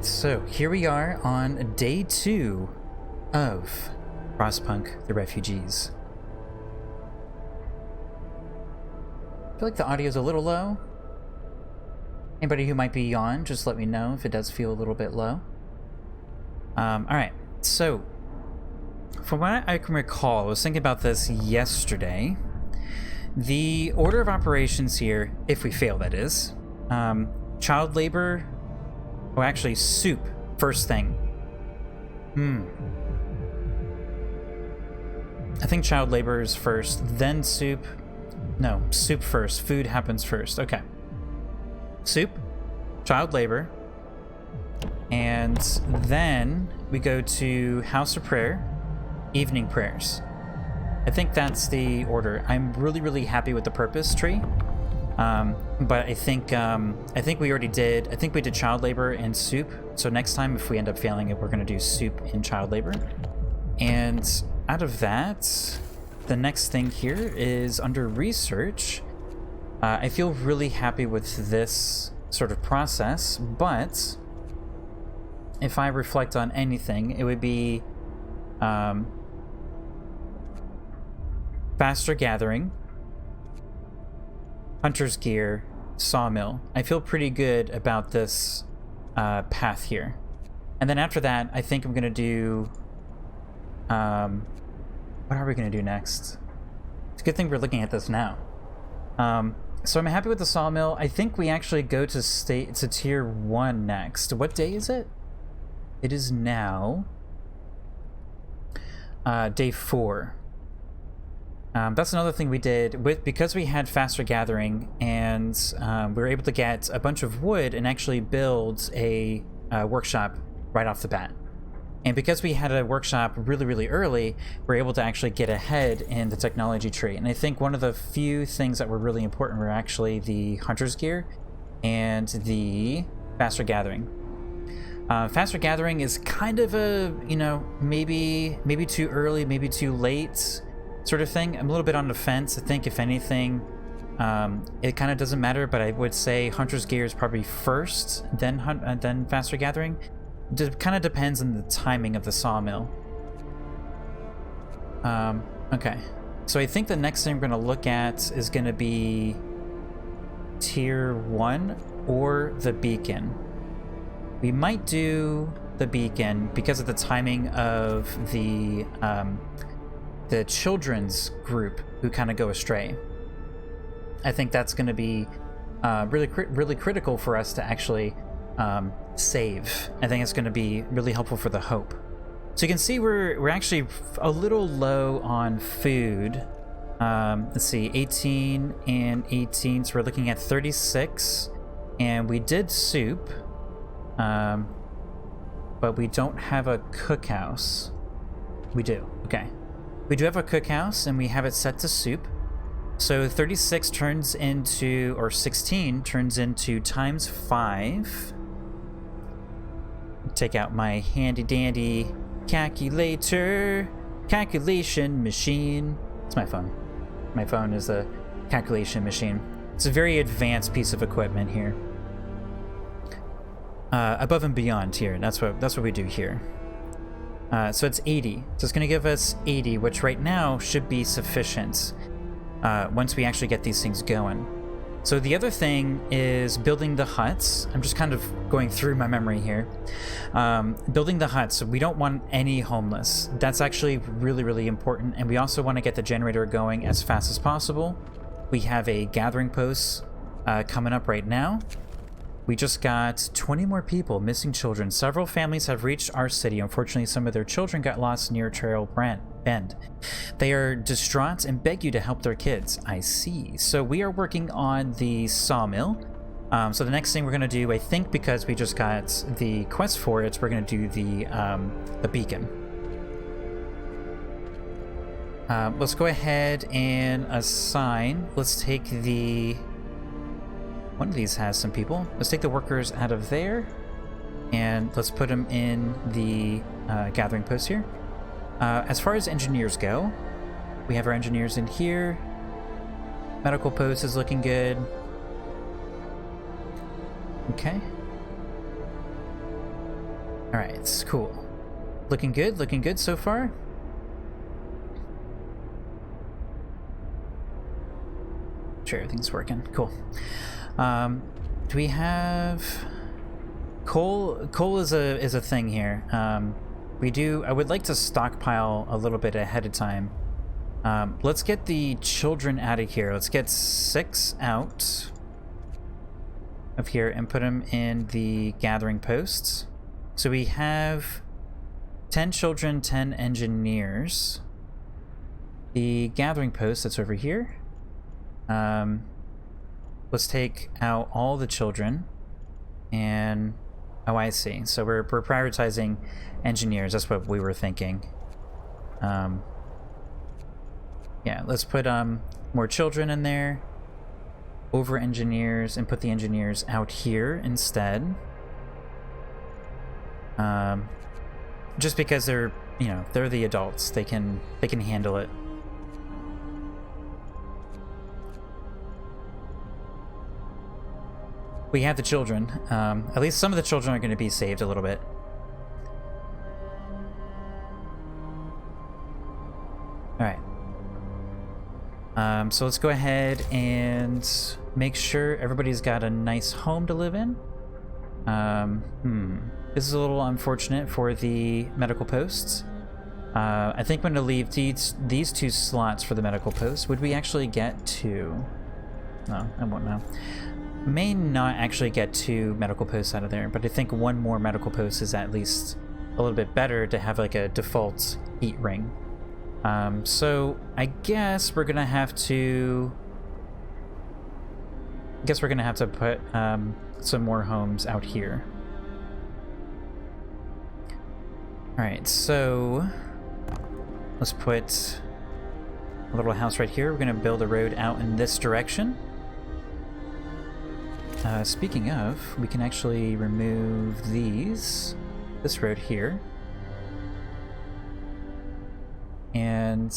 Alright, so here we are on day 2 of Frostpunk, the Refugees. I feel like the audio's a little low. Anybody who might be on, just let me know if it does feel a little bit low. Alright, so from what I can recall, I was thinking about this yesterday. The order of operations here, if we fail that is, child labor, oh actually soup, first thing. I think child labor is first, then soup. No, soup first, food happens first, okay. Soup, child labor, and then we go to House of Prayer, evening prayers. I think that's the order. I'm really happy with the purpose tree, but I think we already did. I think we did child labor and soup. So next time, if we end up failing it, we're going to do soup and child labor. And out of that, the next thing here is under research. I feel really happy with this sort of process, but if I reflect on anything, it would be faster gathering, hunter's gear, sawmill. I feel pretty good about this path here. And then after that, I think I'm going to do... what are we going to do next? It's a good thing we're looking at this now. So I'm happy with the sawmill. I think we actually go to tier 1 next. What day is it? It is now day 4. That's another thing we did because we had faster gathering, and we were able to get a bunch of wood and actually build a workshop right off the bat. And because we had a workshop really early, we're able to actually get ahead in the technology tree. And I think one of the few things that were really important were actually the hunter's gear and the faster gathering. Faster gathering is kind of a, maybe too early, maybe too late sort of thing. I'm a little bit on the fence. I think if anything, it kind of doesn't matter, but I would say hunter's gear is probably first, then faster gathering. It kind of depends on the timing of the sawmill. Okay. So I think the next thing we're going to look at is going to be tier 1 or the beacon. We might do the beacon because of the timing of the children's group who kind of go astray. I think that's going to be really critical for us to actually save. I think it's going to be really helpful for the hope. So you can see we're actually a little low on food. Let's see, 18 and 18, so we're looking at 36, and we did soup, but we don't have a cookhouse. We do, okay. We do have a cookhouse, and we have it set to soup. So 36 turns into, or 16 turns into times 5. Take out my handy dandy calculation machine. It's my phone. My phone is a calculation machine. It's a very advanced piece of equipment here. Above and beyond here. That's what we do here. So it's 80. So it's going to give us 80, which right now should be sufficient once we actually get these things going. So the other thing is building the huts. I'm just kind of going through my memory here. Building the huts. We don't want any homeless. That's actually really important. And we also want to get the generator going as fast as possible. We have a gathering post coming up right now. We just got 20 more people, missing children. Several families have reached our city. Unfortunately, some of their children got lost near Trail Bend. They are distraught and beg you to help their kids. I see. So we are working on the sawmill. So the next thing we're going to do, I think because we just got the quest for it, we're going to do the beacon. Let's go ahead and assign. Let's take the... One of these has some people. Let's take the workers out of there, and let's put them in the gathering post here. As far as engineers go, we have our engineers in here. Medical post is looking good. Okay. Alright, it's cool. Looking good so far. Sure, everything's working. Cool. Do we have coal? Coal is a thing here. I would like to stockpile a little bit ahead of time. Let's get the children out of here. Let's get 6 out of here and put them in the gathering posts. So we have 10 children, 10 engineers. The gathering post that's over here. Let's take out all the children and... Oh, I see. So we're prioritizing engineers. That's what we were thinking. Yeah, let's put more children in there over engineers and put the engineers out here instead. Just because they're, you know, they're the adults. They can handle it. We have the children. At least some of the children are going to be saved a little bit. Alright. So let's go ahead and make sure everybody's got a nice home to live in. This is a little unfortunate for the medical posts. I think I'm going to leave these 2 slots for the medical posts. Would we actually get 2? No, I won't know. May not actually get 2 medical posts out of there, but I think 1 more medical post is at least a little bit better to have like a default heat ring. So I guess we're gonna have to put some more homes out here. Alright, so let's put a little house right here. We're gonna build a road out in this direction. Speaking of, we can actually remove this road here. And,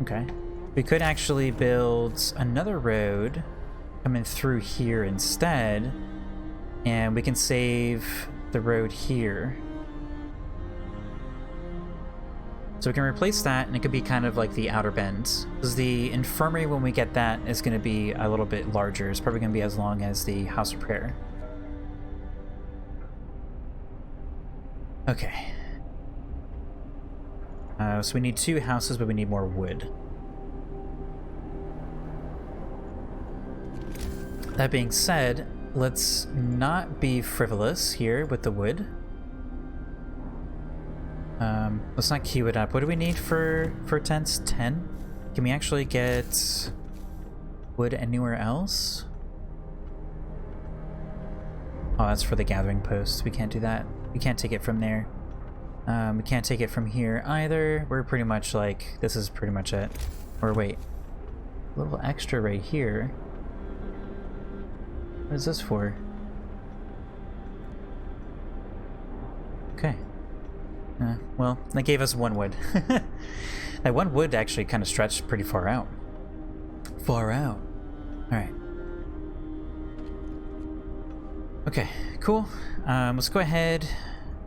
okay. We could actually build another road coming through here instead, and we can save the road here. So we can replace that, and it could be kind of like the outer bend. Because the infirmary, when we get that, is going to be a little bit larger. It's probably going to be as long as the house of prayer. Okay. So we need 2 houses, but we need more wood. That being said, let's not be frivolous here with the wood. Let's not queue it up. What do we need for tents? 10? Can we actually get wood anywhere else? Oh, that's for the gathering post. We can't do that. We can't take it from there. We can't take it from here either. We're pretty much like, this is pretty much it. Or wait, a little extra right here. What is this for? Okay. Well, that gave us 1 wood. That 1 wood actually kind of stretched pretty far out. Alright. Okay, cool. Let's go ahead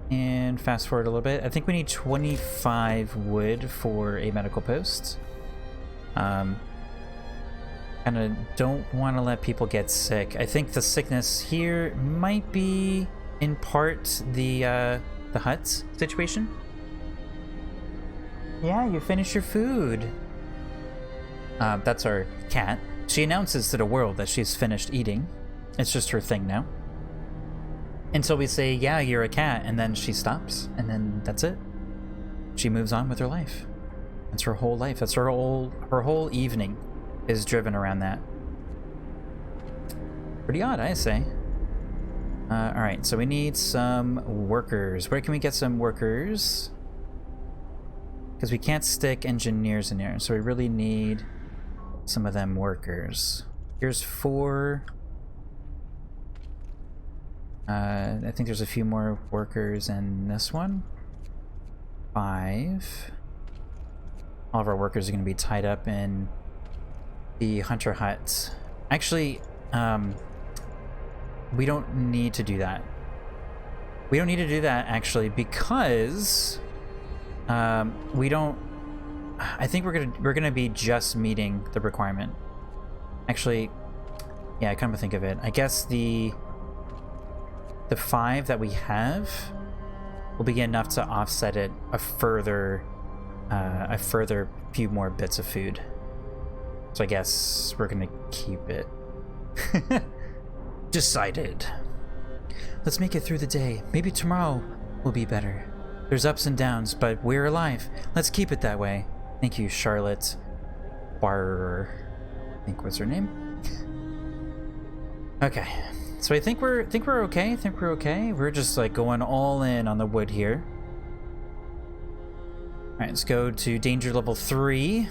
and fast forward a little bit. I think we need 25 wood for a medical post. Kind of don't want to let people get sick. I think the sickness here might be in part the huts situation. Yeah, you finished your food. That's our cat. She announces to the world that she's finished eating. It's just her thing now. Until we say, yeah, you're a cat, and then she stops, and then that's it. She moves on with her life. That's her whole life. That's her whole evening is driven around that. Pretty odd, I say. Alright, so we need some workers. Where can we get some workers? Because we can't stick engineers in there, so we really need some of them workers. Here's 4. I think there's a few more workers in this one. 5. All of our workers are going to be tied up in the hunter hut. Actually, we don't need to do that. We don't need to do that actually because we don't. I think we're gonna be just meeting the requirement. Actually, yeah, come to think of it, I guess the 5 that we have will be enough to offset it a further few more bits of food. So I guess we're gonna keep it. Decided. Let's make it through the day. Maybe tomorrow will be better. There's ups and downs, but we're alive. Let's keep it that way. Thank you, Charlotte. I think what's her name? Okay. So I think we're okay. We're just like going all in on the wood here. Alright, let's go to danger level 3.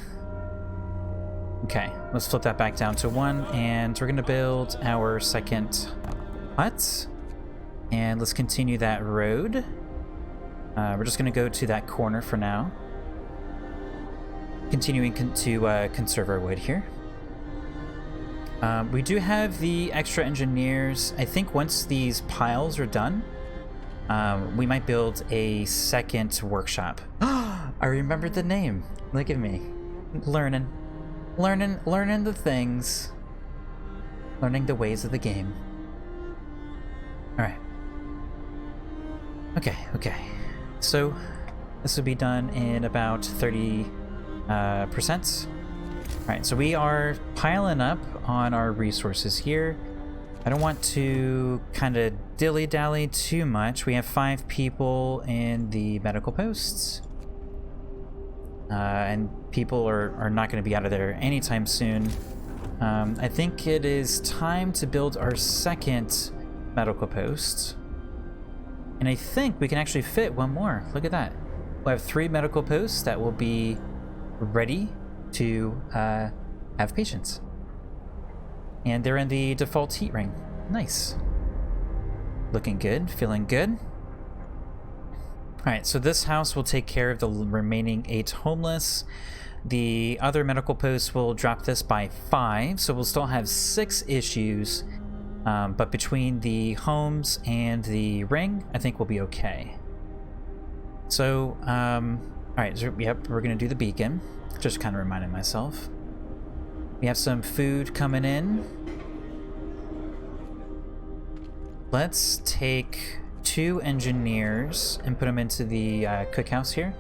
Okay, let's flip that back down to 1, and we're gonna build our second hut. And let's continue that road. We're just gonna go to that corner for now. Continuing to conserve our wood here. We do have the extra engineers. I think once these piles are done, we might build a second workshop. I remembered the name. Look at me. Learning the things. Learning the ways of the game. Alright. Okay. So, this will be done in about 30%. Alright, so we are piling up on our resources here. I don't want to kind of dilly-dally too much. We have 5 people in the medical posts. And people are not going to be out of there anytime soon. I think it is time to build our second medical post. And I think we can actually fit one more. Look at that. We'll have 3 medical posts that will be ready to have patients. And they're in the default heat ring. Nice. Looking good, feeling good. Alright, so this house will take care of the remaining 8 homeless. The other medical posts will drop this by 5, so we'll still have 6 issues. But between the homes and the ring, I think we'll be okay. So, alright, so, yep, we're gonna do the beacon. Just kind of reminding myself. We have some food coming in. Let's take 2 engineers and put them into the cookhouse here.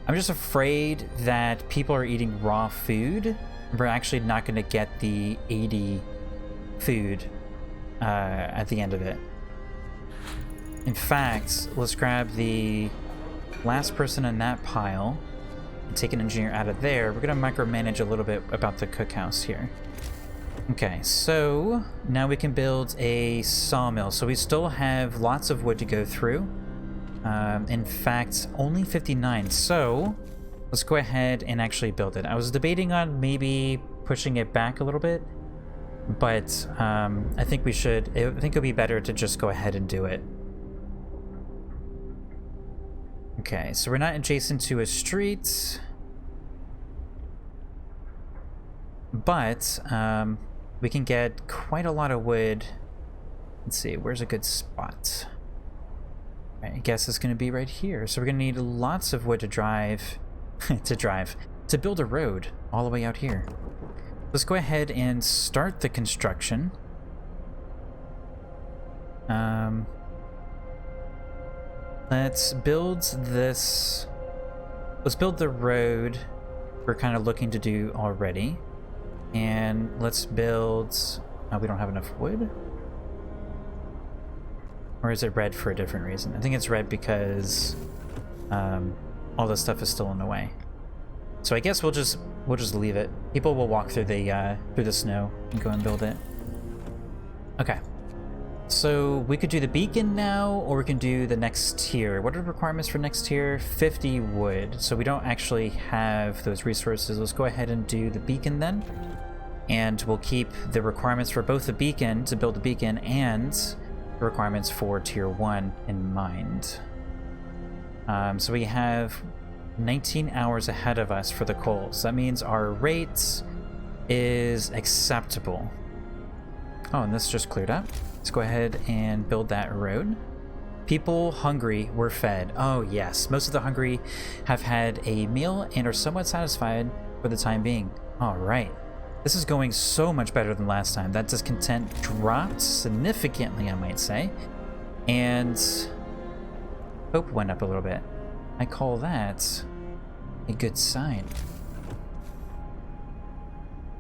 I'm just afraid that people are eating raw food. We're actually not going to get the 80 food at the end of it. In fact, let's grab the last person in that pile and take an engineer out of there. We're going to micromanage a little bit about the cookhouse here. Okay, so now we can build a sawmill. So we still have lots of wood to go through. In fact, only 59. So let's go ahead and actually build it. I was debating on maybe pushing it back a little bit, but I think we should. I think it'll be better to just go ahead and do it. Okay, so we're not adjacent to a street, but we can get quite a lot of wood. Let's see, where's a good spot? I guess it's going to be right here. So we're going to need lots of wood to drive, to build a road all the way out here. Let's go ahead and start the construction. Let's build this. Let's build the road we're kind of looking to do already. And let's build... Oh, we don't have enough wood? Or is it red for a different reason? I think it's red because all this stuff is still in the way. So I guess we'll just leave it. People will walk through the snow and go and build it. Okay. So we could do the beacon now, or we can do the next tier. What are the requirements for next tier? 50 wood. So we don't actually have those resources. Let's go ahead and do the beacon then. And we'll keep the requirements for both the beacon, to build the beacon, and the requirements for tier 1 in mind. So we have 19 hours ahead of us for the coals. That means our rate is acceptable. Oh, and this just cleared up. Let's go ahead and build that road. People hungry were fed. Oh yes, most of the hungry have had a meal and are somewhat satisfied for the time being. All right. This is going so much better than last time. That discontent dropped significantly, I might say. And hope went up a little bit. I call that a good sign.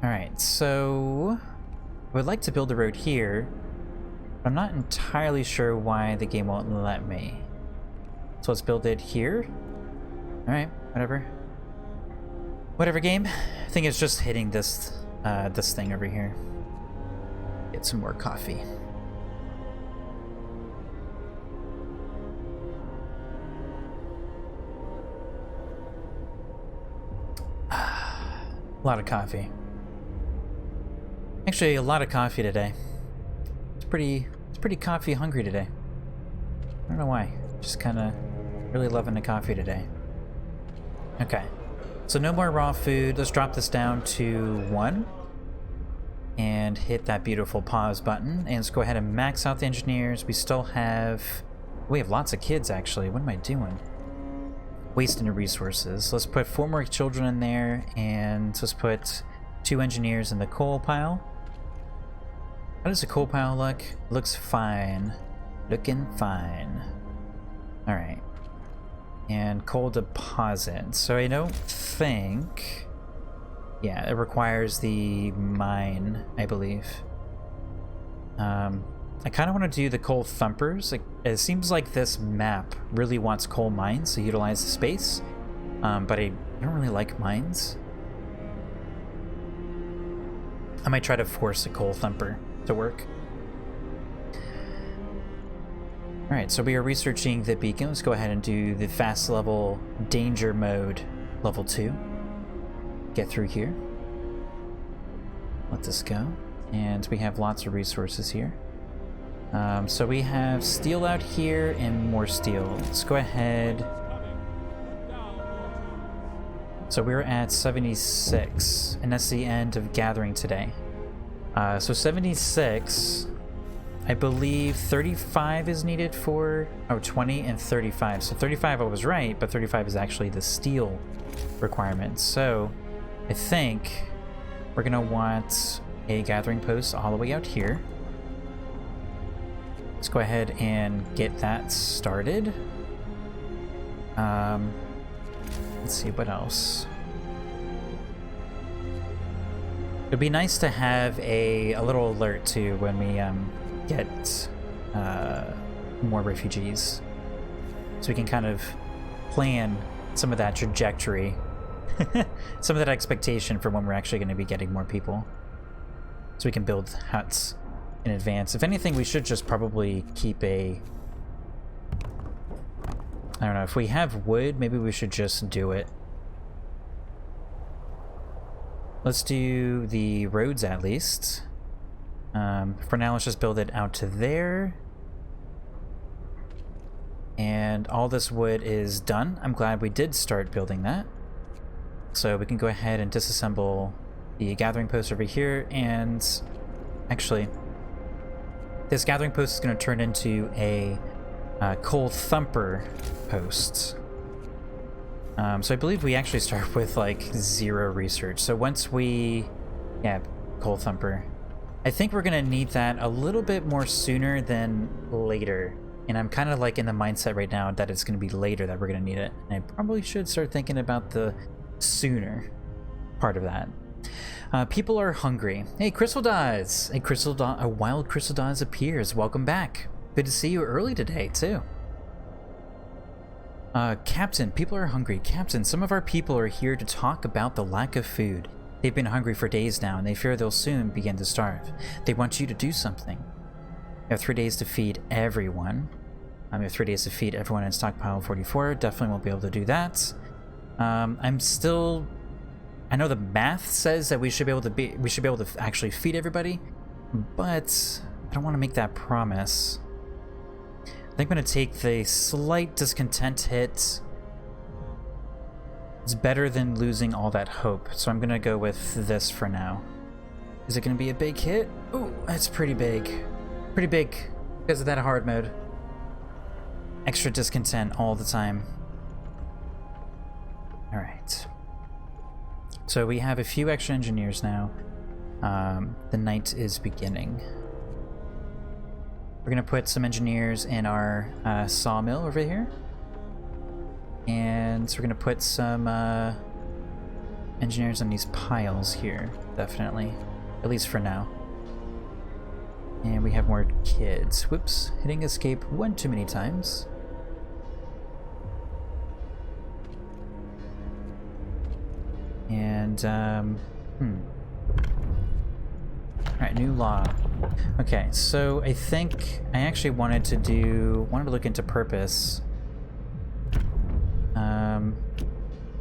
Alright, so I would like to build a road here, but I'm not entirely sure why the game won't let me. So let's build it here. Alright, whatever. Whatever, game. I think it's just hitting this this thing over here. Get some more coffee. A lot of coffee. Actually, a lot of coffee today. It's pretty coffee hungry today. I don't know why. Just kind of really loving the coffee today. Okay. So no more raw food. Let's drop this down to 1 and hit that beautiful pause button. And let's go ahead and max out the engineers. We have lots of kids actually. What am I doing? Wasting the resources. Let's put 4 more children in there, and let's put 2 engineers in the coal pile. How does the coal pile look? Looks fine. Looking fine. Alright. And coal deposit. So I don't think... Yeah, it requires the mine, I believe. I kind of want to do the coal thumpers. It seems like this map really wants coal mines to utilize the space. But I don't really like mines. I might try to force a coal thumper to work. Alright, so we are researching the beacon. Let's go ahead and do the fast level danger mode level 2. Get through here. Let this go. And we have lots of resources here. So we have steel out here and more steel. Let's go ahead. So we're at 76, and that's the end of gathering today. So 76... I believe 35 is needed for... Oh, 20 and 35. So 35 I was right, but 35 is actually the steel requirement. So I think we're going to want a gathering post all the way out here. Let's go ahead and get that started. Let's see, what else? It'd be nice to have a little alert too when we get more refugees, so we can kind of plan some of that trajectory, some of that expectation for when we're actually going to be getting more people, so we can build huts in advance. If anything, we should just probably keep I don't know, if we have wood, maybe we should just do it. Let's do the roads at least. For now, let's just build it out to there. And all this wood is done. I'm glad we did start building that. So we can go ahead and disassemble the gathering post over here. And actually, this gathering post is going to turn into a coal thumper post. So I believe we actually start with like 0 research. So once we... Yeah, coal thumper. I think we're going to need that a little bit more sooner than later. And I'm kind of like in the mindset right now that it's going to be later that we're going to need it. And I probably should start thinking about the sooner part of that. People are hungry. Hey, Crystal Dawes! A wild Crystal Dawes appears. Welcome back. Good to see you early today, too. Captain, people are hungry. Captain, some of our people are here to talk about the lack of food. They've been hungry for days now, and they fear they'll soon begin to starve. They want you to do something. You have 3 days to feed everyone. You have 3 days to feed everyone in stockpile 44. Definitely won't be able to do that. I'm still... I know the math says that we should be able to actually feed everybody, but I don't want to make that promise. I think I'm going to take the slight discontent hit. It's better than losing all that hope, so I'm going to go with this for now. Is it going to be a big hit? Oh, that's pretty big. Pretty big because of that hard mode. extra discontent all the time. Alright. So we have a few extra engineers now. The night is beginning. We're gonna put some engineers in our sawmill over here. And so we're gonna put some engineers on these piles here, definitely. At least for now. And we have more kids. Whoops, hitting escape one too many times. And, Alright, new law. Okay, so I think I actually wanted to look into purpose.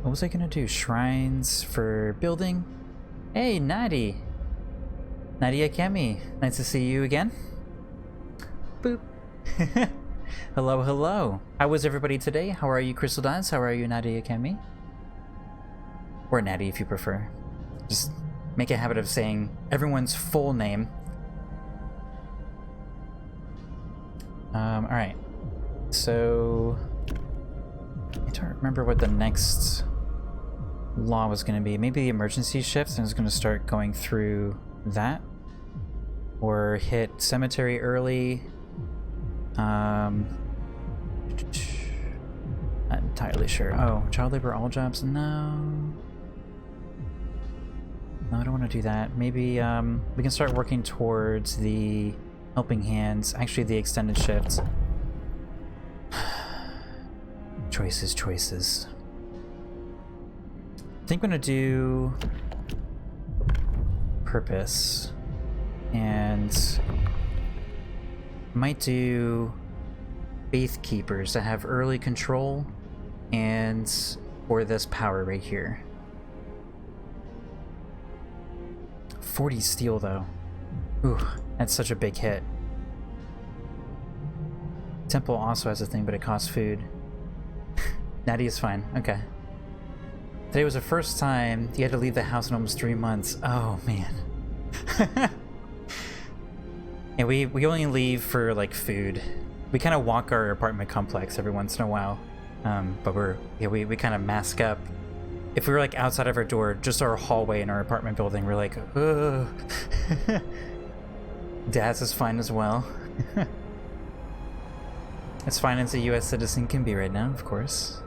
What was I gonna do? Shrines for building? Hey, Nadi! Nadia Kemi, nice to see you again. Boop. Hello, hello. How was everybody today? How are you, Crystal Dance? How are you, Nadia Kemi? Or Natty, if you prefer. Just make a habit of saying everyone's full name. Alright. So... I don't remember what the next law was going to be. Maybe the emergency shift, and I was going to start going through that. Or hit cemetery early. Not entirely sure. Oh, child labor, all jobs? No. No, I don't want to do that. Maybe we can start working towards the helping hands. Actually, the extended shifts. Choices. I think I'm gonna do purpose, and might do faith keepers to have early control, and for this power right here. 40 steel though. Ooh, that's such a big hit. Temple also has a thing, but it costs food. Natty is fine. Okay. Today was the first time you had to leave the house in almost 3 months. Oh man. Yeah, we only leave for like food. We kind of walk our apartment complex every once in a while, but we kind of mask up. If we were like outside of our door, just our hallway in our apartment building, we're like, ugh. Daz is fine as well. As fine as a U.S. citizen can be right now, of course.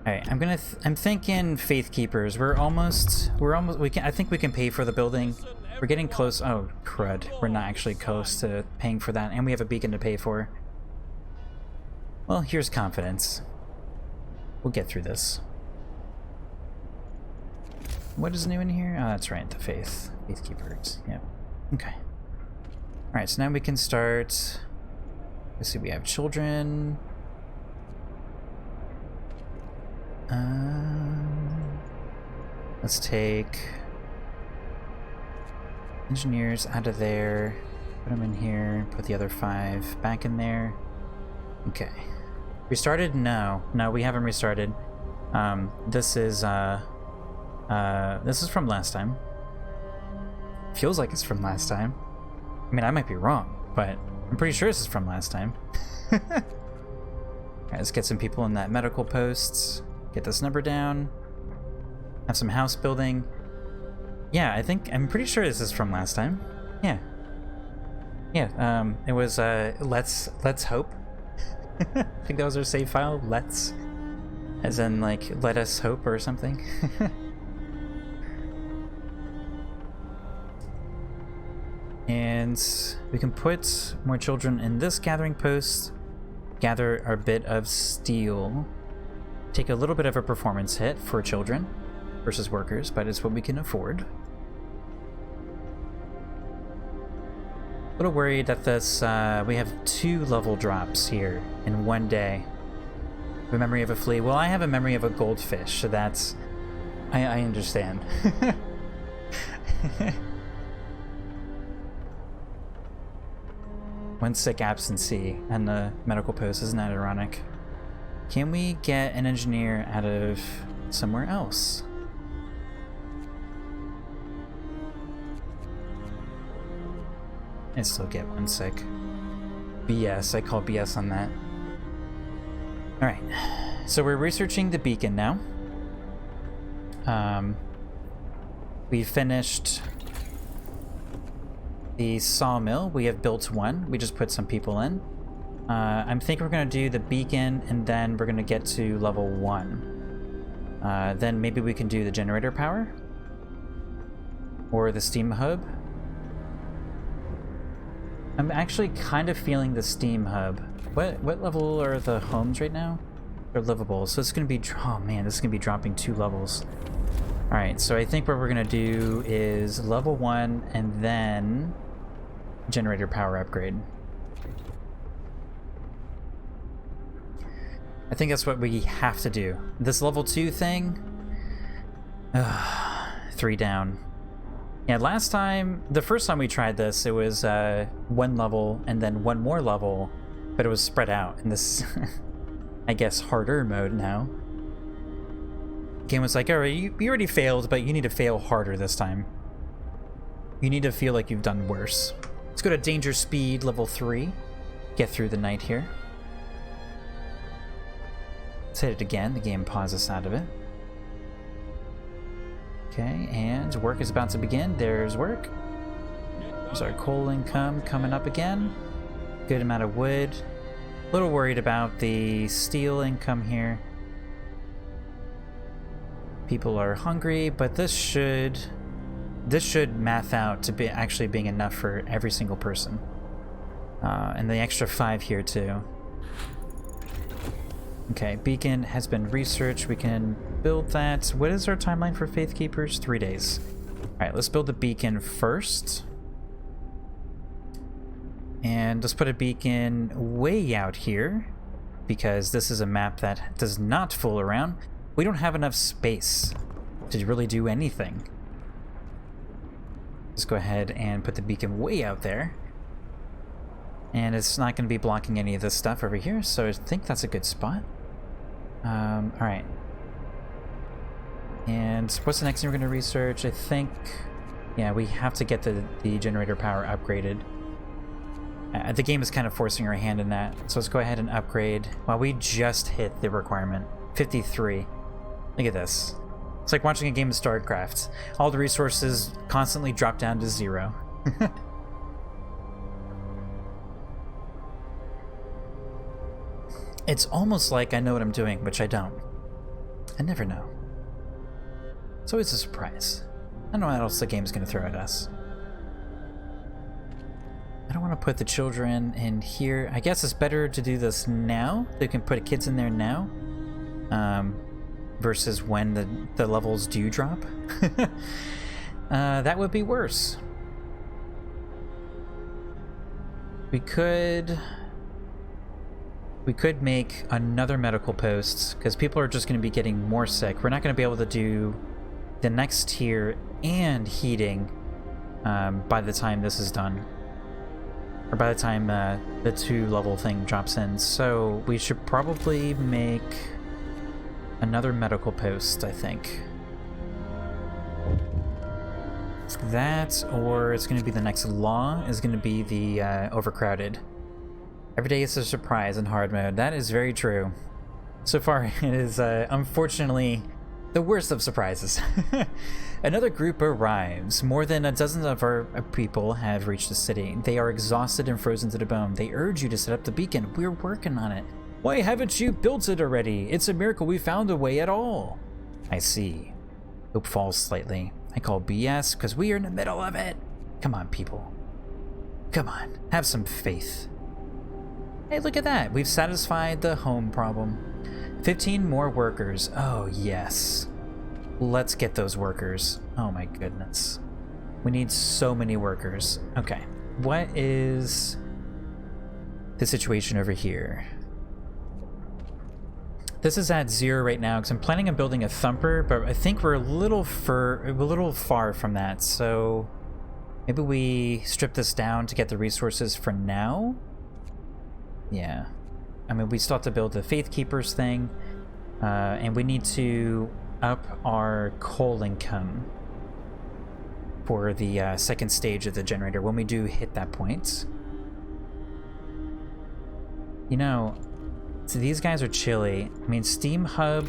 Alright, I'm thinking faith keepers. I think we can pay for the building. We're getting close. Oh, crud. We're not actually close to paying for that, and we have a beacon to pay for. Well, here's confidence. We'll get through this. What is new in here? Oh, that's right, the faith keepers. Yeah. Okay. Alright, so now we can start. Let's see, we have children. Let's take engineers out of there, put them in here, put the other 5 back in there. Okay. Restarted? No, we haven't restarted. This is from last time. Feels like it's from last time. I mean, I might be wrong, but I'm pretty sure this is from last time. Alright, let's get some people in that medical posts. Get this number down. Have some house building. Yeah, I'm pretty sure this is from last time. Yeah. Yeah, it was, let's hope. I think that was our save file, let's. As in, like, let us hope or something. And we can put more children in this gathering post. Gather our bit of steel. Take a little bit of a performance hit for children versus workers, but it's what we can afford. A little worried that this, we have 2 level drops here in one day. A memory of a flea. Well, I have a memory of a goldfish, so that's... I understand. One sick absentee and the medical post, isn't that ironic? Can we get an engineer out of somewhere else? I still get one sick. BS. I call BS on that. Alright. So we're researching the beacon now. We finished the sawmill. We have built one. We just put some people in. I'm thinking we're going to do the beacon, and then we're going to get to level 1. Then maybe we can do the generator power. Or the steam hub. I'm actually kind of feeling the steam hub. What level are the homes right now? They're livable, so it's going to be... Oh man, this is going to be dropping 2 levels. Alright, so I think what we're going to do is level 1 and then generator power upgrade. I think that's what we have to do. This level 2 thing... 3 down. Yeah, last time, the first time we tried this, it was 1 level and then 1 more level, but it was spread out in this, I guess, harder mode now. Game was like, alright, you already failed, but you need to fail harder this time. You need to feel like you've done worse. Let's go to danger speed level 3. Get through the night here. Let's hit it again. The game pauses out of it. Okay, and work is about to begin. There's work. There's our coal income coming up again. Good amount of wood. A little worried about the steel income here. People are hungry, but this should math out to be actually being enough for every single person. And the extra 5 here too. Okay, beacon has been researched. We can build that. What is our timeline for Faith Keepers? 3 days. Alright, let's build the beacon first. And let's put a beacon way out here, because this is a map that does not fool around. We don't have enough space to really do anything. Let's go ahead and put the beacon way out there. And it's not going to be blocking any of this stuff over here, so I think that's a good spot. Alright. And what's the next thing we're going to research? I think... Yeah, we have to get the generator power upgraded. The game is kind of forcing our hand in that, so let's go ahead and upgrade. Well, we just hit the requirement. 53. Look at this. It's like watching a game of StarCraft. All the resources constantly drop down to 0. It's almost like I know what I'm doing, which I don't. I never know. It's always a surprise. I don't know what else the game's going to throw at us. I don't want to put the children in here. I guess it's better to do this now. They can put kids in there now. Versus when the levels do drop. That would be worse. We could make another medical post, because people are just going to be getting more sick. We're not going to be able to do the next tier and heating by the time this is done. Or by the time the 2 level thing drops in. So we should probably make another medical post, I think. That, or it's going to be the next law, is going to be the overcrowded. Every day is a surprise in hard mode. That is very true. So far, it is unfortunately the worst of surprises. Another group arrives. More than a dozen of our people have reached the city. They are exhausted and frozen to the bone. They urge you to set up the beacon. We're working on it. Why haven't you built it already? It's a miracle we found a way at all. I see. Hope falls slightly. I call BS because we are in the middle of it. Come on, people. Come on, have some faith. Hey, look at that. We've satisfied the home problem. 15 more workers. Oh, yes. Let's get those workers. Oh my goodness. We need so many workers. Okay. What is the situation over here? This is at 0 right now because I'm planning on building a thumper, but I think we're a little far from that. So maybe we strip this down to get the resources for now. Yeah. I mean, we still have to build the Faith Keepers thing, and we need to up our coal income for the second stage of the generator when we do hit that point. You know, so these guys are chilly. I mean, Steam Hub...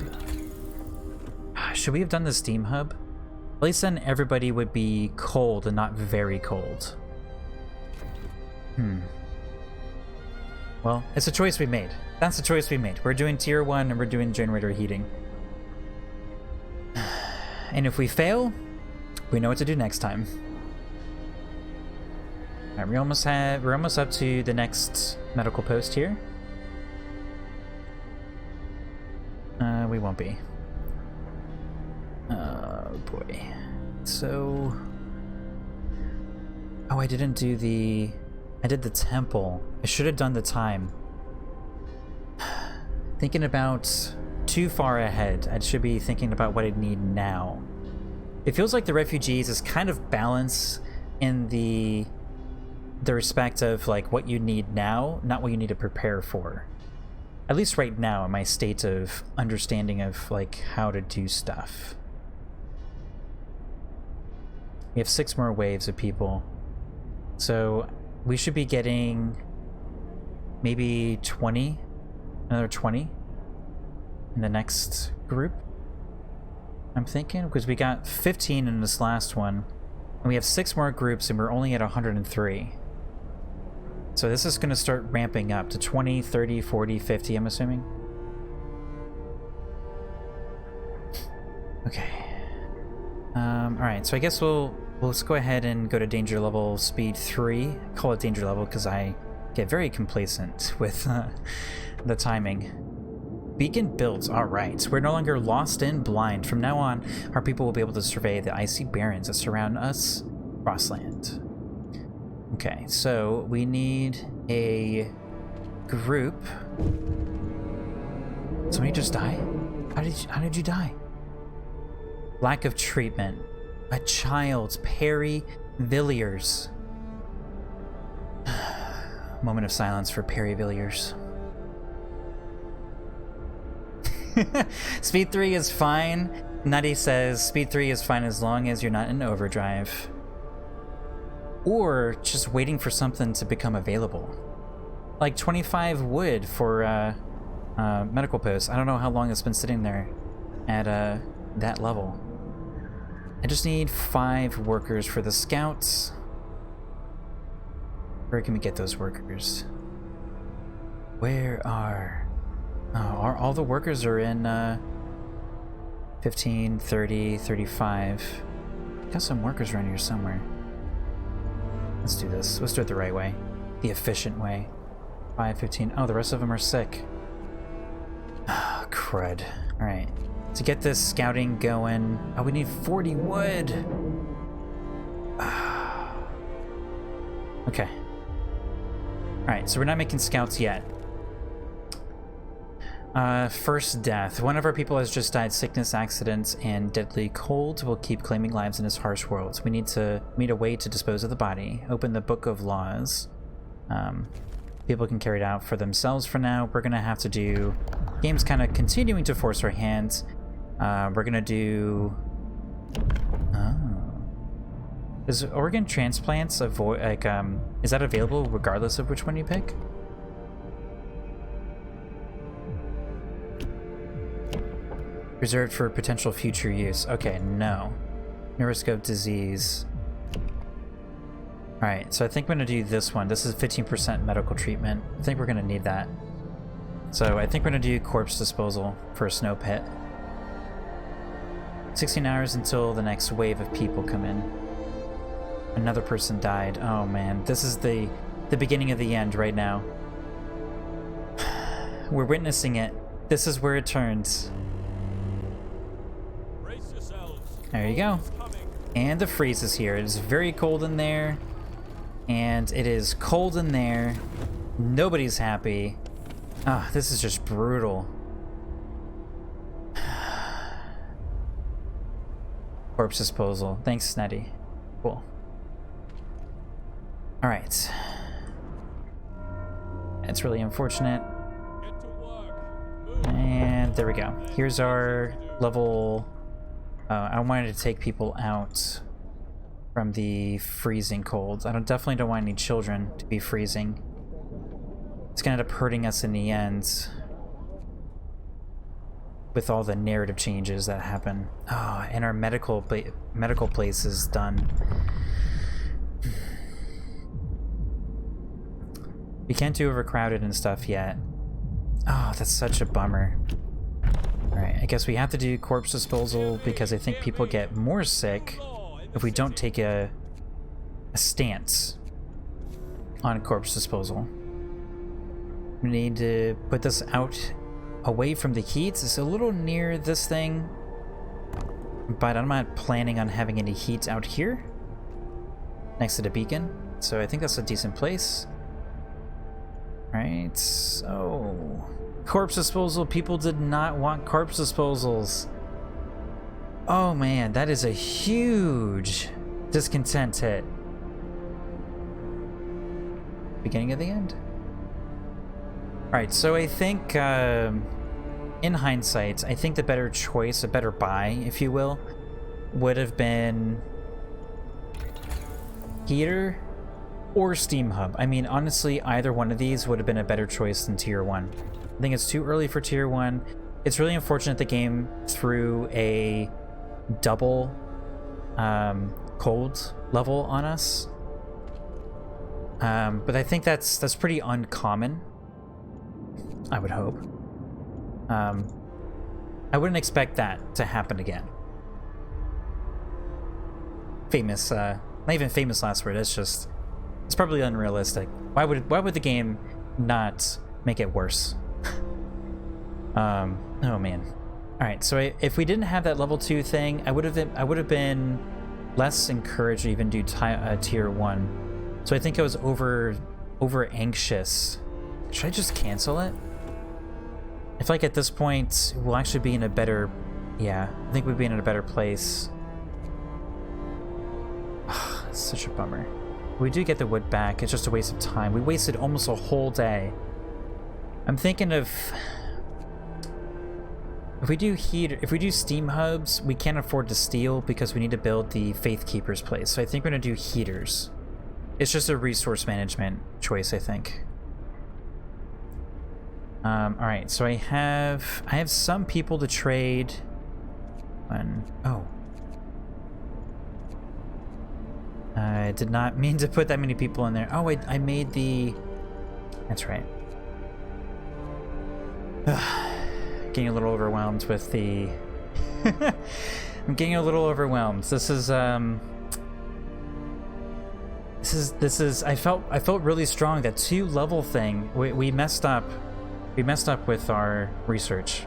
Should we have done the Steam Hub? At least then everybody would be cold and not very cold. Well, it's a choice we made. That's the choice we made. We're doing tier 1 and we're doing generator heating. And if we fail, we know what to do next time. Alright, we're almost up to the next medical post here. We won't be. Oh boy. So... Oh, I didn't do the... I did the temple. I should have done the time. Thinking about too far ahead. I should be thinking about what I need now. It feels like the refugees is kind of balance in the respect of like what you need now, not what you need to prepare for. At least right now in my state of understanding of like how to do stuff. We have 6 more waves of people. So we should be getting maybe 20, another 20 in the next group. I'm thinking, because we got 15 in this last one, and we have 6 more groups and we're only at 103. So this is going to start ramping up to 20, 30, 40, 50, I'm assuming. Okay. Alright, so I guess let's go ahead and go to danger level speed 3. I call it danger level because I get very complacent with the timing. Beacon builds, alright. We're no longer lost and blind. From now on, our people will be able to survey the icy barrens that surround us, Frostland. Okay, so we need a group. Somebody just die? How did you die? Lack of treatment. A child, Perry Villiers. Moment of silence for Perry Villiers. Speed 3 is fine. Nutty says speed 3 is fine as long as you're not in overdrive. Or just waiting for something to become available. Like 25 wood for medical posts. I don't know how long it's been sitting there at that level. I just need 5 workers for the scouts. Where can we get those workers? Where are... Oh, all the workers are in 15, 30, 35. Got some workers around here somewhere. Let's do this. Let's do it the right way. The efficient way. 5, 15. Oh, the rest of them are sick. Ah, crud. Alright. To get this scouting going... Oh, we need 40 wood! Okay. Alright, so we're not making scouts yet. First death. One of our people has just died. Sickness, accidents, and deadly cold will keep claiming lives in this harsh world. We need a way to dispose of the body. Open the Book of Laws. People can carry it out for themselves for now. We're gonna have to do... Game's kind of continuing to force our hands. We're gonna do... Oh. Is organ transplants avoid... Like, is that available regardless of which one you pick? Reserved for potential future use. Okay, no. No risk of disease. Alright, so I think I'm going to do this one. This is 15% medical treatment. I think we're going to need that. So I think we're going to do corpse disposal for a snow pit. 16 hours until the next wave of people come in. Another person died. Oh man, this is the beginning of the end right now. We're witnessing it. This is where it turns. There you go. And the freeze is here. It is very cold in there. And it is cold in there. Nobody's happy. Ah, this is just brutal. Corpse disposal. Thanks, Snetty. Cool. Alright. That's really unfortunate. And there we go. Here's our level... I wanted to take people out from the freezing cold. Definitely don't want any children to be freezing. It's gonna end up hurting us in the end with all the narrative changes that happen. Oh, and our medical place is done. We can't do overcrowded and stuff yet. Oh, that's such a bummer. Alright, I guess we have to do corpse disposal because I think people get more sick if we don't take a stance on corpse disposal. We need to put this out away from the heat. It's a little near this thing, but I'm not planning on having any heat out here next to the beacon, so I think that's a decent place. Right, so corpse disposal. People did not want corpse disposals. Oh man, that is a huge discontent hit. Beginning of the end. Alright, so I think in hindsight, I think the better choice, a better buy, if you will, would have been heater or steam hub. I mean, honestly, either one of these would have been a better choice than tier 1. I think it's too early for tier 1. It's really unfortunate the game threw a double cold level on us. But I think that's pretty uncommon, I would hope. I wouldn't expect that to happen again. Famous, not even famous last word, it's probably unrealistic. Why would the game not make it worse? Oh man. Alright, so if we didn't have that level 2 thing, I would have been less encouraged to even do tier 1. So I think I was over anxious. Should I just cancel it? I feel like at this point we'll actually be in a better, yeah, I think we'd be in a better place. It's such a bummer. We do get the wood back, it's just a waste of time. We wasted almost a whole day. I'm thinking of, if we do steam hubs, we can't afford to steal because we need to build the Faith Keeper's place. So I think we're gonna do heaters. It's just a resource management choice, I think. Alright, so I have some people to trade. Oh. I did not mean to put that many people in there. Oh, I made the... That's right. Getting a little overwhelmed with the... I'm getting a little overwhelmed. This is I felt really strong. That 2 level thing, we messed up. We messed up with our research.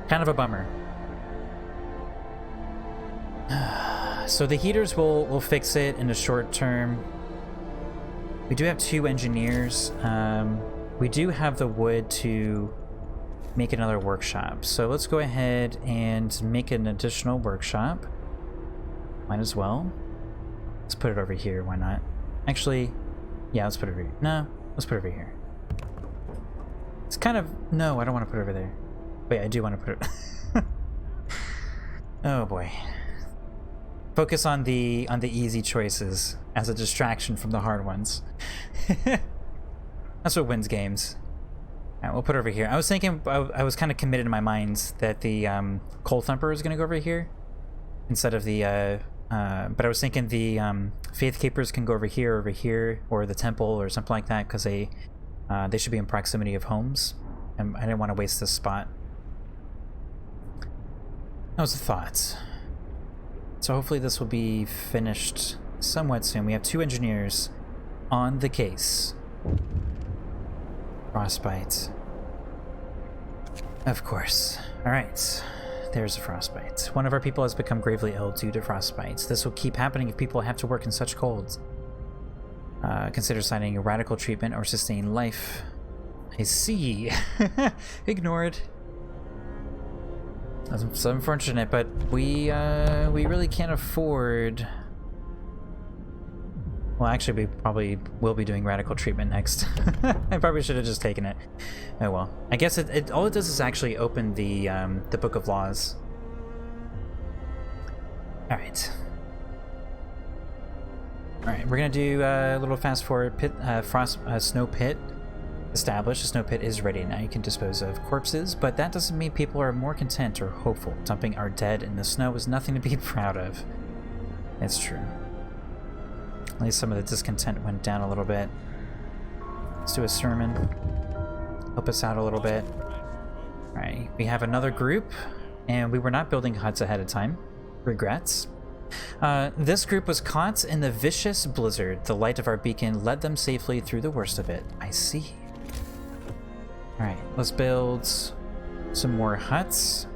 Kind of a bummer. So the heaters will fix it in the short term. We do have 2 engineers. We do have the wood to make another workshop. So let's go ahead and make an additional workshop. Might as well. Let's put it over here, why not? Actually, yeah, let's put it over here. No, let's put it over here. It's kind of... No, I don't want to put it over there. Wait, I do want to put it... Oh boy. Focus on the easy choices as a distraction from the hard ones. That's what wins games. Alright, we'll put it over here. I was thinking... I was kind of committed in my mind that the Coal Thumper is going to go over here instead of the... but I was thinking the Faith Keepers can go over here, or the temple, or something like that, because they should be in proximity of homes, and I didn't want to waste this spot. That was a thought. So hopefully this will be finished somewhat soon. We have 2 engineers on the case. Frostbite. Of course. Alright. There's a frostbite. One of our people has become gravely ill due to frostbites. This will keep happening if people have to work in such colds. Consider signing a radical treatment or sustain life. I see. Ignore it. That's so unfortunate, but we really can't afford... Well, actually, we probably will be doing radical treatment next. I probably should have just taken it. Oh well. I guess all it does is actually open the Book of Laws. All right. All right, we're gonna do a little fast forward pit, snow pit. Established, the snow pit is ready. Now you can dispose of corpses, but that doesn't mean people are more content or hopeful. Dumping our dead in the snow is nothing to be proud of. It's true. At least some of the discontent went down a little bit. Let's do a sermon. Help us out a little bit. Alright, we have another group, and we were not building huts ahead of time. Regrets. This group was caught in the vicious blizzard. The light of our beacon led them safely through the worst of it. I see. Alright, let's build some more huts.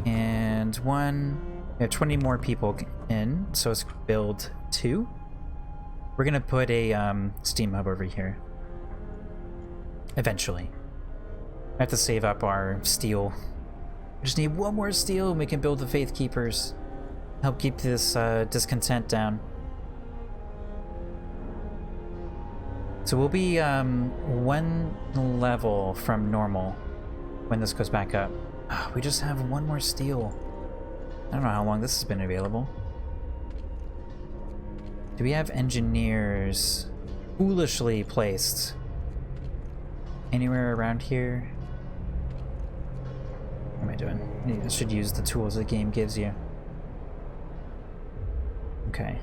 And we have 20 more people in, so let's build 2. We're gonna put a steam hub over here. Eventually. I have to save up our steel. We just need 1 more steel and we can build the Faith Keepers. Help keep this discontent down. So we'll be 1 level from normal when this goes back up. Oh, we just have 1 more steel. I don't know how long this has been available. Do we have engineers foolishly placed anywhere around here? What am I doing? I should use the tools the game gives you. Okay.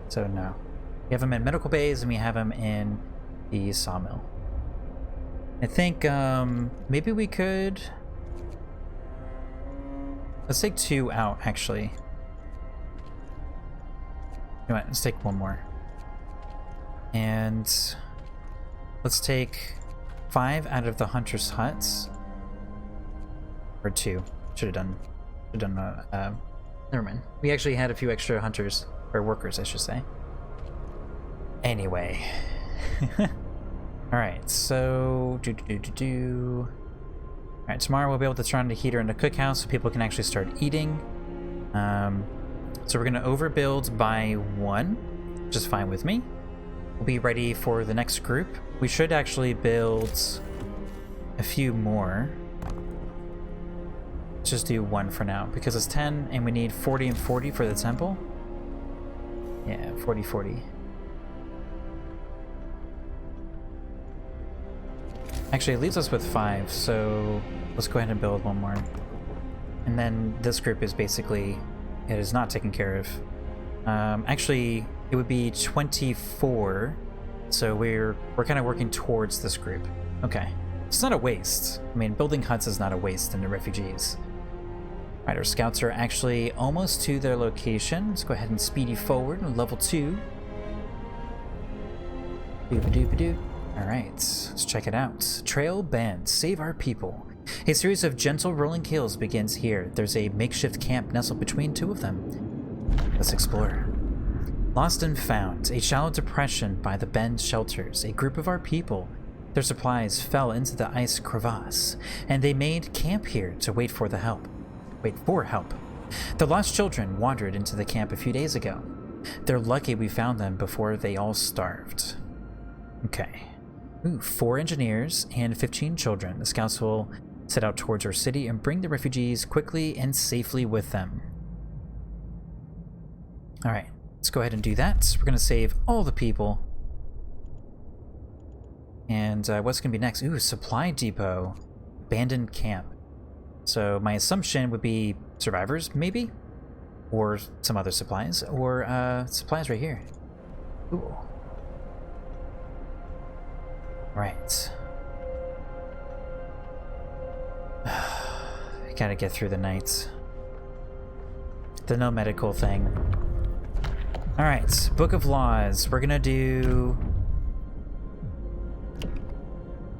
So no. We have them in medical bays and we have them in the sawmill. I think maybe we could... Let's take 2 out, actually. You know what? Let's take 1 more. And let's take 5 out of the hunter's huts. Or 2. Should have done never mind. We actually had a few extra hunters, or workers, I should say. Anyway. Alright, so Alright, tomorrow we'll be able to turn on the heater in the cookhouse so people can actually start eating. So we're gonna overbuild by 1, which is fine with me. We'll be ready for the next group. We should actually build a few more. Let's just do 1 for now because it's 10 and we need 40 and 40 for the temple. Yeah, 40. Actually, it leaves us with 5, so let's go ahead and build 1 more. And then this group is basically, it is not taken care of. Actually, it would be 24, so we're kind of working towards this group. Okay, it's not a waste. I mean, building huts is not a waste in the refugees. Alright, our scouts are actually almost to their location. Let's go ahead and speedy forward on level 2. Doop-a-doop-a-doo. Alright, let's check it out. Trail Band, save our people. A series of gentle rolling hills begins here. There's a makeshift camp nestled between 2 of them. Let's explore. Lost and found, a shallow depression by the Bend shelters. A group of our people. Their supplies fell into the ice crevasse, and they made camp here to wait for help. The lost children wandered into the camp a few days ago. They're lucky we found them before they all starved. Okay. Ooh, 4 engineers and 15 children. The scouts will set out towards our city and bring the refugees quickly and safely with them. Alright, let's go ahead and do that. We're going to save all the people. And what's going to be next? Ooh, supply depot. Abandoned camp. So my assumption would be survivors, maybe? Or some other supplies. Or supplies right here. Ooh. Right. We gotta get through the night. The no medical thing. Alright, Book of Laws. We're gonna do...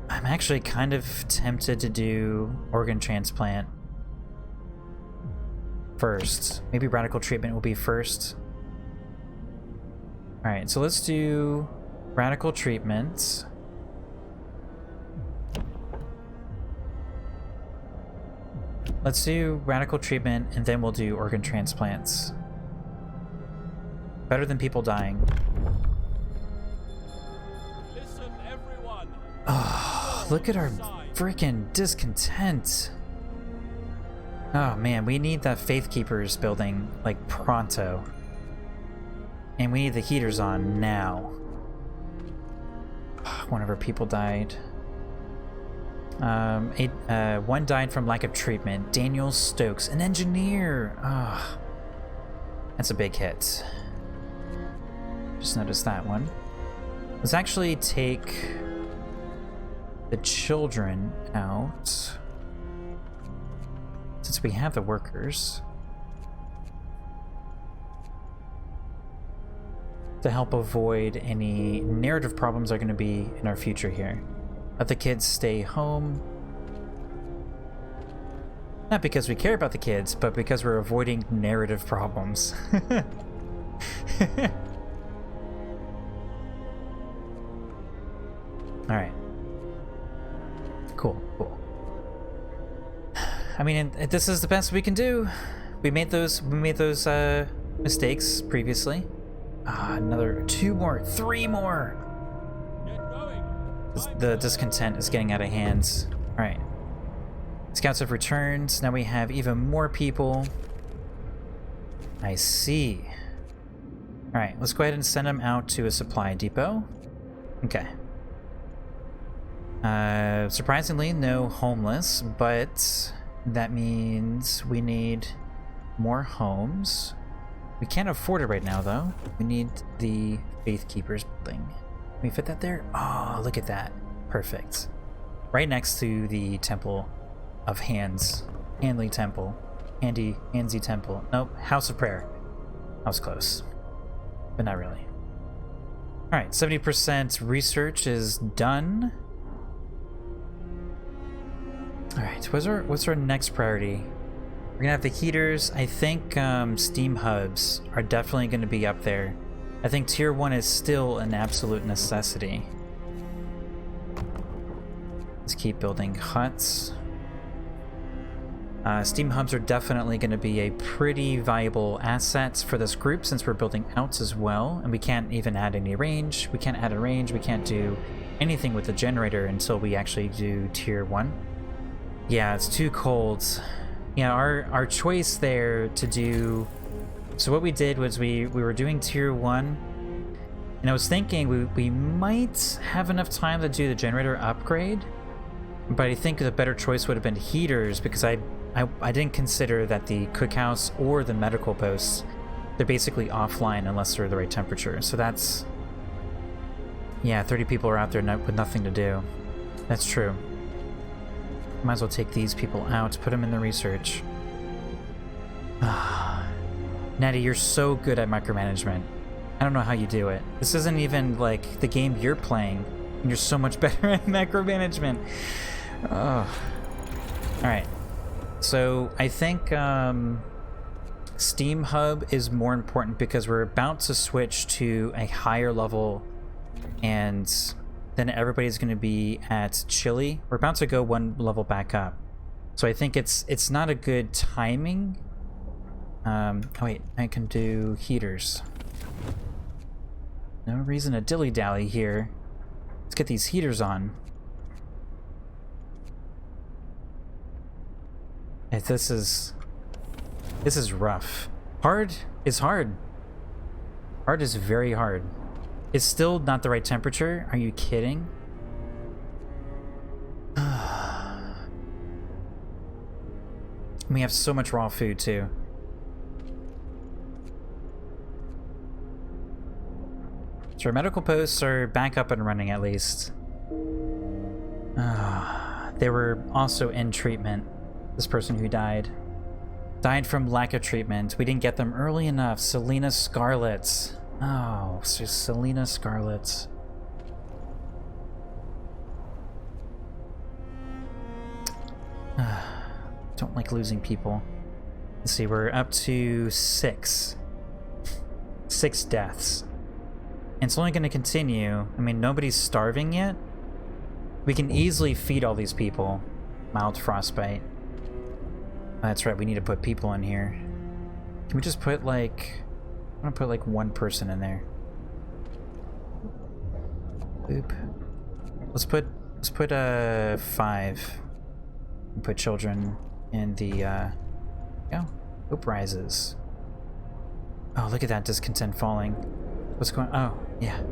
I'm actually kind of tempted to do organ transplant first. Maybe radical treatment will be first. Alright, so let's do radical treatment. Let's do radical treatment and then we'll do organ transplants. Better than people dying. Listen, everyone. Oh, look at our freaking discontent. Oh man, we need the Faith Keepers building like pronto. And we need the heaters on now. one of our people died. One died from lack of treatment. Daniel Stokes, an engineer. Ah, that's a big hit. Just noticed that one. Let's actually take the children out, since we have the workers, to help avoid any narrative problems that are going to be in our future here. Let the kids stay home. Not because we care about the kids, but because we're avoiding narrative problems. Alright. Cool, cool. I mean, this is the best we can do. We made those mistakes previously. Another 2 more, 3 more. The discontent is getting out of hands. Alright. Scouts have returned. Now we have even more people. I see. Alright, let's go ahead and send them out to a supply depot. Okay. Surprisingly, no homeless, but that means we need more homes. We can't afford it right now, though. We need the Faith Keepers building. Can we fit that there? Oh, look at that. Perfect. Right next to the Temple of Hands. Handley Temple. Handsy Temple. Nope, House of Prayer. I was close. But not really. Alright, 70% research is done. Alright, what's our next priority? We're gonna have the heaters. I think steam hubs are definitely gonna be up there. I think tier 1 is still an absolute necessity. Let's keep building huts. Steam hubs are definitely going to be a pretty viable asset for this group, since we're building outs as well, and we can't even add any range. We can't add a range. We can't do anything with the generator until we actually do tier 1. Yeah, it's too cold. Yeah, our choice there to do... So what we did was we were doing tier 1, and I was thinking we might have enough time to do the generator upgrade, but I think the better choice would have been heaters, because I didn't consider that the cookhouse or the medical posts, they're basically offline unless they're the right temperature. So that's... Yeah, 30 people are out there with nothing to do. That's true. Might as well take these people out, put them in the research. Natty, you're so good at micromanagement. I don't know how you do it. This isn't even like the game you're playing, and you're so much better at micromanagement. Alright. So I think Steam Hub is more important because we're about to switch to a higher level, and then everybody's going to be at Chile. We're about to go 1 level back up. So I think it's not a good timing. Oh wait, I can do heaters. No reason to dilly-dally here. Let's get these heaters on. This is rough. Hard is hard. Hard is very hard. It's still not the right temperature. Are you kidding? We have so much raw food too. So our medical posts are back up and running at least. They were also in treatment. This person who died from lack of treatment. We didn't get them early enough. Selena Scarlett. Oh, so Selena Scarlett. Don't like losing people. Let's see, we're up to 6 deaths. And it's only going to continue. I mean, nobody's starving yet. We can easily feed all these people. Mild frostbite. That's right, we need to put people in here. Can we just put like... I'm gonna put like 1 person in there. Boop. Let's put 5. And put children in the hope rises. Oh, look at that discontent falling. What's going... Oh, yeah.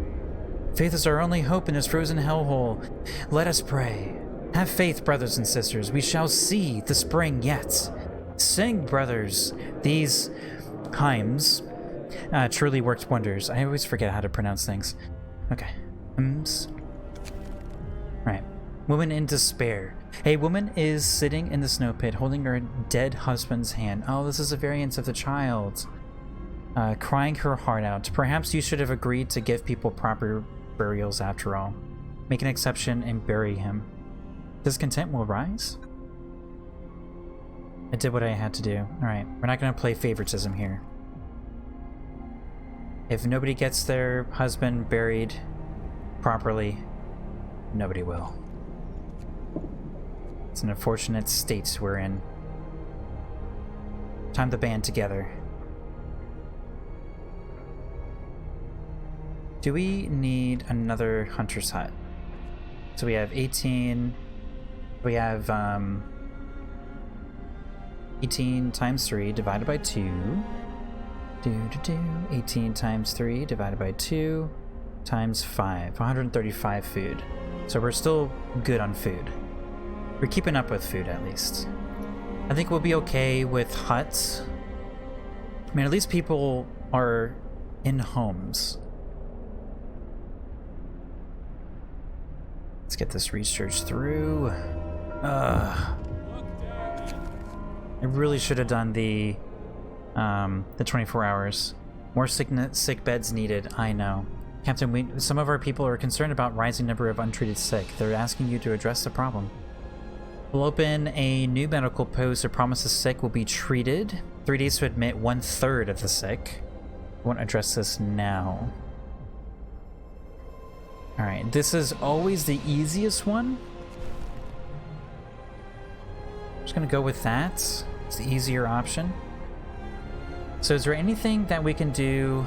Faith is our only hope in this frozen hellhole. Let us pray. Have faith, brothers and sisters. We shall see the spring yet. Sing, brothers. These hymns truly worked wonders. I always forget how to pronounce things. Okay. Hymns. Right. Woman in despair. A woman is sitting in the snow pit holding her dead husband's hand. Oh, this is a variant of the child. Crying her heart out. Perhaps you should have agreed to give people proper burials after all. Make an exception and bury him. Discontent will rise? I did what I had to do. Alright, we're not going to play favoritism here. If nobody gets their husband buried properly, nobody will. It's an unfortunate state we're in. Time to band together. Do we need another hunter's hut? So we have 18... We have 18 times 3 divided by 2. 18 times 3 divided by 2 times 5. 135 food. So we're still good on food. We're keeping up with food at least. I think we'll be okay with huts. I mean, at least people are in homes. Let's get this research through. I really should have done the 24 hours. More sick beds needed. I know. Captain, some of our people are concerned about rising number of untreated sick. They're asking you to address the problem. We'll open a new medical post that promises sick will be treated. 3 days to admit 1/3 of the sick. I won't address this now. Alright, this is always the easiest one. I'm just gonna go with that. It's the easier option. So is there anything that we can do?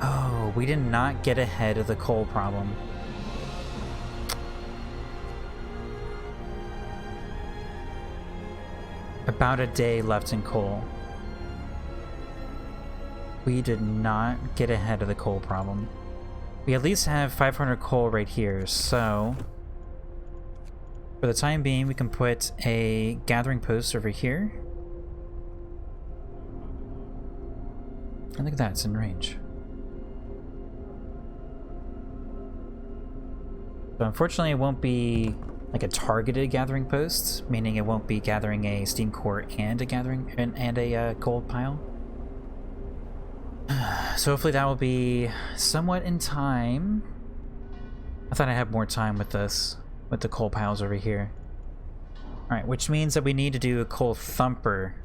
Oh, we did not get ahead of the coal problem. About a day left in coal. We did not get ahead of the coal problem. We at least have 500 coal right here, so for the time being, we can put a gathering post over here. And look at that, it's in range. So unfortunately, it won't be like a targeted gathering post, meaning it won't be gathering a steam core and a gathering and a gold pile. So hopefully that will be somewhat in time. I thought I had more time with this, with the coal piles over here. Alright, which means that we need to do a coal thumper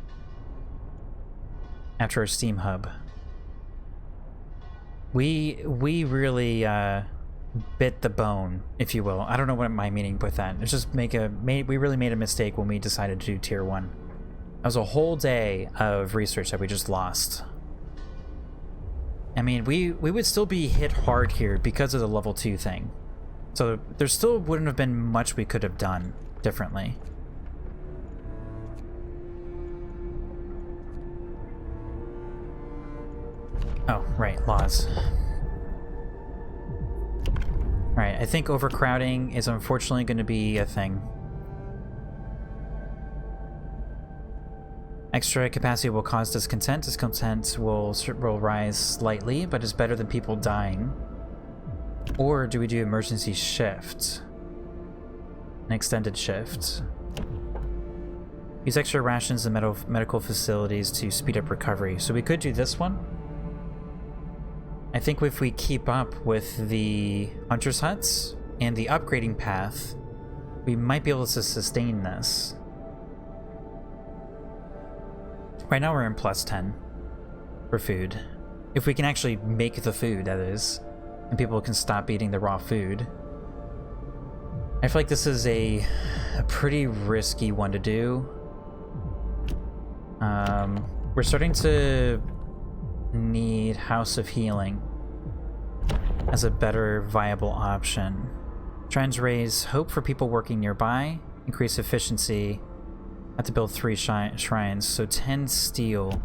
after our steam hub. We really bit the bone, if you will. I don't know what my meaning with that. It's just we really made a mistake when we decided to do tier 1. That was a whole day of research that we just lost. I mean, we would still be hit hard here because of the level 2 thing. So there still wouldn't have been much we could have done differently. Oh, right, laws. Alright, I think overcrowding is unfortunately going to be a thing. Extra capacity will cause discontent. Discontent will rise slightly, but is better than people dying. Or do we do emergency shift? An extended shift. Use extra rations in medical facilities to speed up recovery. So we could do this one. I think if we keep up with the Hunter's Huts and the upgrading path, we might be able to sustain this. Right now we're in +10 for food. If we can actually make the food, that is, and people can stop eating the raw food. I feel like this is a pretty risky one to do. We're starting to need House of Healing as a better viable option. Trends raise hope for people working nearby, increase efficiency. Have to build 3 shrines, so 10 steel.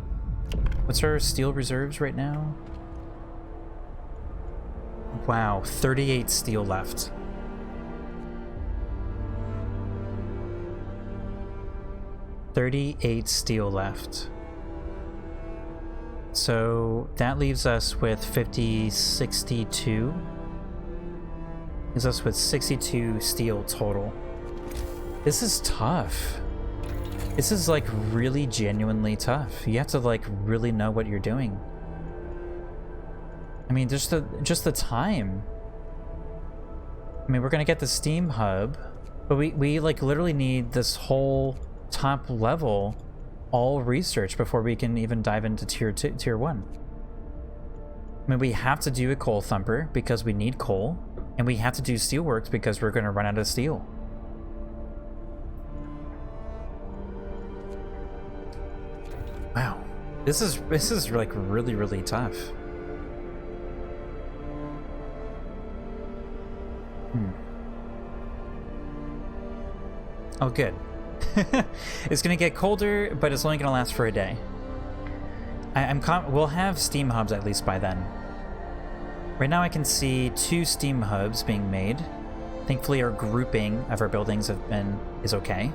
What's our steel reserves right now? Wow, 38 steel left. $38 steel left. So that leaves us with 62. Leaves us with 62 steel total. This is tough. This is like really genuinely tough. You have to like really know what you're doing. I mean, just the time. I mean, we're gonna get the Steam hub, but we like literally need this whole top level all research before we can even dive into tier 1. I mean, we have to do a coal thumper because we need coal, and we have to do steelworks because we're gonna run out of steel. Wow, this is like really tough. Oh, good. It's gonna get colder, but it's only gonna last for a day. We'll have steam hubs at least by then. Right now I can see 2 steam hubs being made. Thankfully our grouping of our buildings is okay.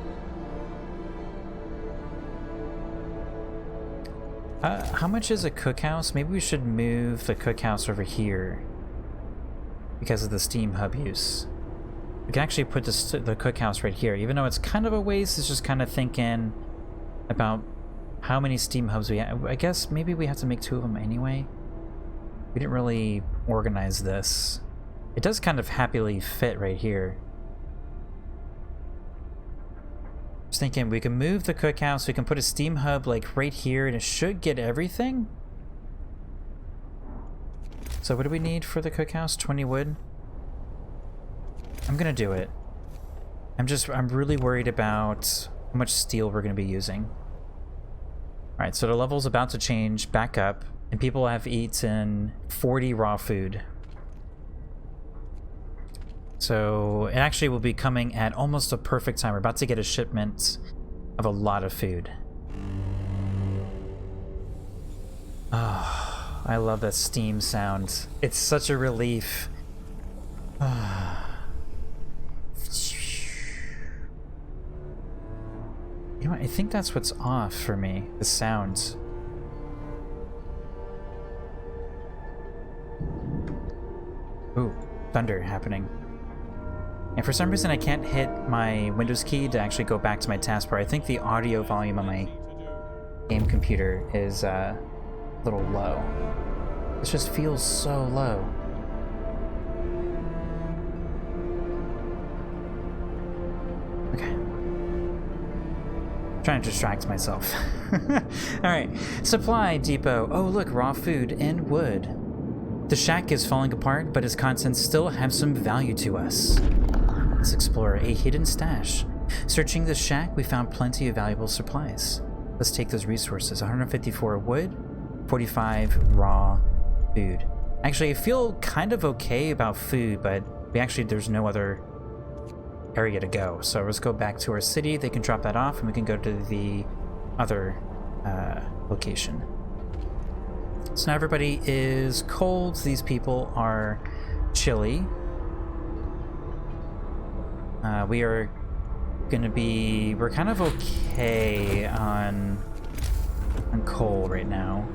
How much is a cookhouse? Maybe we should move the cookhouse over here because of the steam hub use. We can actually put the cookhouse right here, even though it's kind of a waste. It's just kind of thinking about how many steam hubs we have. I guess maybe we have to make 2 of them anyway. We didn't really organize this. It does kind of happily fit right here. Just thinking we can move the cookhouse, we can put a steam hub like right here, and it should get everything. So what do we need for the cookhouse? 20 wood? I'm gonna do it. I'm really worried about how much steel we're gonna be using. Alright, so the level's about to change back up, and people have eaten 40 raw food. So it actually will be coming at almost a perfect time. We're about to get a shipment of a lot of food. Oh, I love that steam sound. It's such a relief. You know what? I think that's what's off for me. The sound. Ooh, thunder happening. And for some reason I can't hit my Windows key to actually go back to my taskbar. I think the audio volume on my game computer is a little low. It just feels so low. Okay. Trying to distract myself. Alright, supply depot. Oh look, raw food and wood. The shack is falling apart, but its contents still have some value to us. Let's explore a hidden stash. Searching the shack, we found plenty of valuable supplies. Let's take those resources. 154 wood, 45 raw food. Actually, I feel kind of okay about food, but there's no other area to go. So let's go back to our city. They can drop that off, and we can go to the other location. So now everybody is cold. These people are chilly. We're kind of okay on coal right now.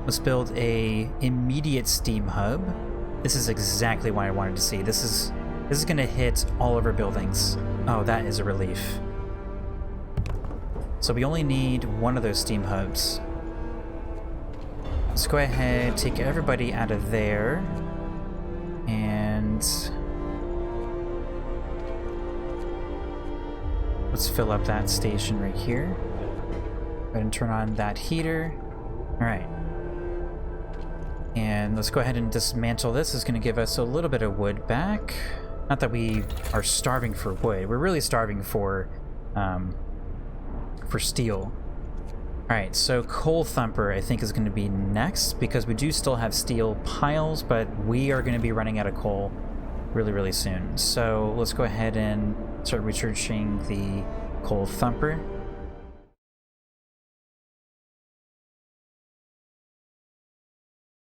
Let's build a immediate steam hub. This is exactly what I wanted to see. This is gonna hit all of our buildings. Oh, that is a relief. So we only need 1 of those steam hubs. Let's go ahead, take everybody out of there, and let's fill up that station right here. Go ahead and turn on that heater. All right. And let's go ahead and dismantle this. This is going to give us a little bit of wood back. Not that we are starving for wood. We're really starving for steel. All right, so coal thumper I think is going to be next because we do still have steel piles, but we are going to be running out of coal really soon. So let's go ahead and start researching the coal thumper.